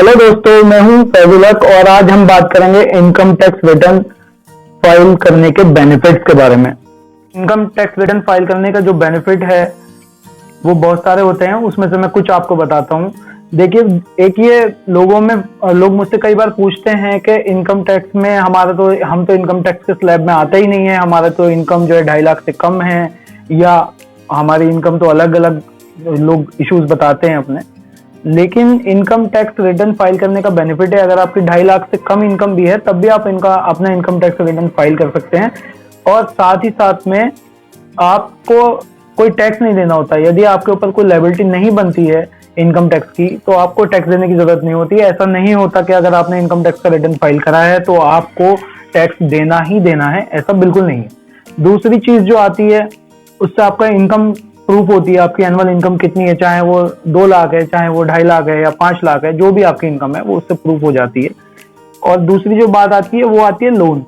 Hello दोस्तों, मैं हूं फैजुलक और आज हम बात करेंगे इनकम टैक्स रिटर्न फाइल करने के बेनिफिट्स के बारे में। इनकम टैक्स रिटर्न फाइल करने का जो बेनिफिट है वो बहुत सारे होते हैं, उसमें से मैं कुछ आपको बताता हूं। देखिए, एक ये लोग मुझसे कई बार पूछते हैं कि इनकम टैक्स में हम तो इनकम टैक्स के स्लैब में आते ही नहीं है, हमारा तो इनकम जो है 2.5 लाख से कम है, या हमारी इनकम तो अलग अलग लोग इश्यूज बताते हैं अपने। लेकिन इनकम टैक्स रिटर्न फाइल करने का बेनिफिट है, अगर आपकी 2.5 लाख से कम इनकम भी है तब भी आप अपना इनकम टैक्स रिटर्न फाइल कर सकते हैं। और साथ ही साथ में आपको कोई टैक्स नहीं देना होता। यदि आपके ऊपर कोई लायबिलिटी नहीं बनती है इनकम टैक्स की, तो आपको टैक्स देने की जरूरत नहीं होती है। ऐसा नहीं होता कि अगर आपने इनकम टैक्स का रिटर्न फाइल करा है तो आपको टैक्स देना ही देना है, ऐसा बिल्कुल नहीं है। दूसरी चीज जो आती है, उससे आपका इनकम प्रूफ होती है। आपकी एनुअल इनकम कितनी है, चाहे वो 2 लाख है, चाहे वो 2.5 लाख है या 5 लाख है, जो भी आपकी इनकम है वो उससे प्रूफ हो जाती है। और दूसरी जो बात आती है वो आती है लोन।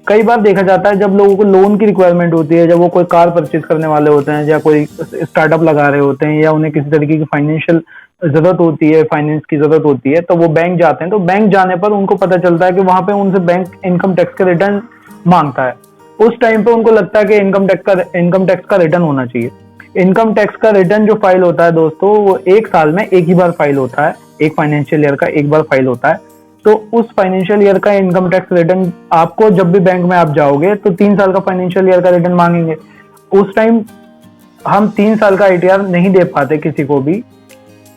कई बार देखा जाता है जब लोगों को लोन की रिक्वायरमेंट होती है, जब वो कोई कार परचेज करने वाले होते हैं या कोई स्टार्टअप लगा रहे होते हैं या उन्हें किसी तरीके की फाइनेंशियल जरूरत होती है, फाइनेंस की जरूरत होती है, तो वो बैंक जाते हैं। तो बैंक जाने पर उनको पता चलता है कि वहां पे उनसे बैंक इनकम टैक्स का रिटर्न मांगता है। उस टाइम पे उनको लगता है कि इनकम टैक्स का रिटर्न होना चाहिए। इनकम टैक्स का रिटर्न जो फाइल होता है दोस्तों, वो 1 साल में एक ही बार फाइल होता है, एक फाइनेंशियल ईयर का एक बार फाइल होता है। तो उस फाइनेंशियल ईयर का इनकम टैक्स रिटर्न आपको जब भी बैंक में आप जाओगे तो 3 साल का फाइनेंशियल ईयर का रिटर्न मांगेंगे। उस टाइम हम 3 साल का आईटीआर नहीं दे पाते किसी को भी,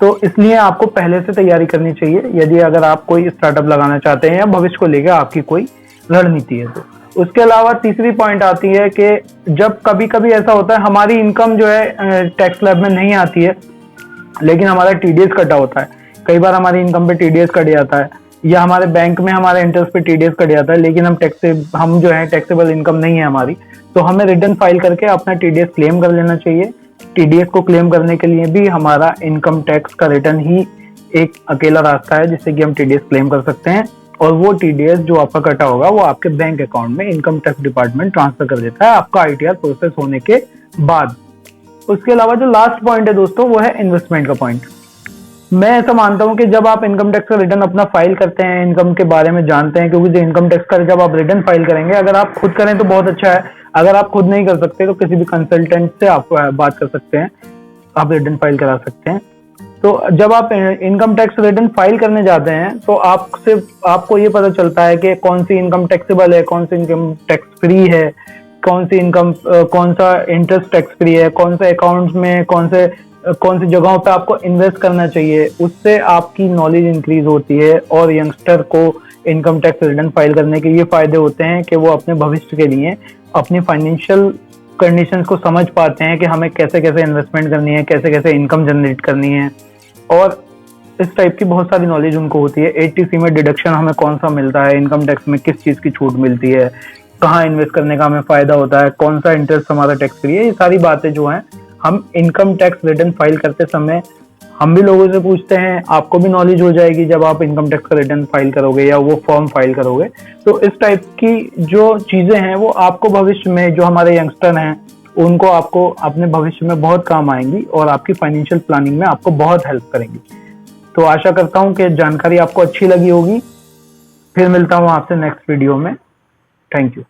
तो इसलिए आपको पहले से तैयारी करनी चाहिए यदि अगर आप कोई स्टार्टअप लगाना चाहते हैं या भविष्य को लेकर आपकी कोई रणनीति है तो। उसके अलावा तीसरी पॉइंट आती है कि जब कभी कभी ऐसा होता है हमारी इनकम जो है टैक्स स्लैब में नहीं आती है, लेकिन हमारा टीडीएस कटा होता है। कई बार हमारी इनकम पे टीडीएस कट जाता है, या हमारे बैंक में हमारे इंटरेस्ट पे टीडीएस कट जाता है, लेकिन हम जो है टैक्सेबल इनकम नहीं है हमारी, तो हमें रिटर्न फाइल करके अपना टीडीएस क्लेम कर लेना चाहिए। टीडीएस को क्लेम करने के लिए भी हमारा इनकम टैक्स का रिटर्न ही एक अकेला रास्ता है जिससे कि हम टीडीएस क्लेम कर सकते हैं। और वो टीडीएस जो आपका कटा होगा वो आपके बैंक अकाउंट में इनकम टैक्स डिपार्टमेंट ट्रांसफर कर देता है आपका आईटीआर प्रोसेस होने के बाद। उसके अलावा जो लास्ट पॉइंट है दोस्तों, वो है इन्वेस्टमेंट का पॉइंट। मैं ऐसा मानता हूं कि जब आप इनकम टैक्स का रिटर्न अपना फाइल करते हैं, इनकम के बारे में जानते हैं, क्योंकि जो इनकम टैक्स का जब आप रिटर्न फाइल करेंगे, अगर आप खुद करें तो बहुत अच्छा है। अगर आप खुद नहीं कर सकते तो किसी भी कंसल्टेंट से आप बात कर सकते हैं, आप रिटर्न फाइल करा सकते हैं। तो जब आप इनकम टैक्स रिटर्न फाइल करने जाते हैं तो आपको ये पता चलता है कि कौन सी इनकम टैक्सेबल है, कौन सी इनकम टैक्स फ्री है, कौन सा इंटरेस्ट टैक्स फ्री है, कौन से अकाउंट्स में कौन सी जगहों पे आपको इन्वेस्ट करना चाहिए। उससे आपकी नॉलेज इंक्रीज होती है और यंगस्टर को इनकम टैक्स रिटर्न फाइल करने के ये फायदे होते हैं कि वो अपने भविष्य के लिए अपनी फाइनेंशियल कंडीशंस को समझ पाते हैं कि हमें कैसे कैसे इन्वेस्टमेंट करनी है, कैसे कैसे इनकम जनरेट करनी है। और इस टाइप की बहुत सारी नॉलेज उनको होती है। 80C में डिडक्शन हमें कौन सा मिलता है, इनकम टैक्स में किस चीज़ की छूट मिलती है, कहाँ इन्वेस्ट करने का हमें फायदा होता है, कौन सा इंटरेस्ट हमारा टैक्स फ्री है। ये सारी बातें जो हैं हम इनकम टैक्स रिटर्न फाइल करते समय हम भी लोगों से पूछते हैं, आपको भी नॉलेज हो जाएगी जब आप इनकम टैक्स का रिटर्न फाइल करोगे या वो फॉर्म फाइल करोगे। तो इस टाइप की जो चीज़ें हैं वो आपको भविष्य में, जो हमारे यंगस्टर हैं उनको आपको अपने भविष्य में बहुत काम आएंगी और आपकी फाइनेंशियल प्लानिंग में आपको बहुत हेल्प करेंगी। तो आशा करता हूँ कि जानकारी आपको अच्छी लगी होगी। फिर मिलता हूँ आपसे नेक्स्ट वीडियो में। Thank you.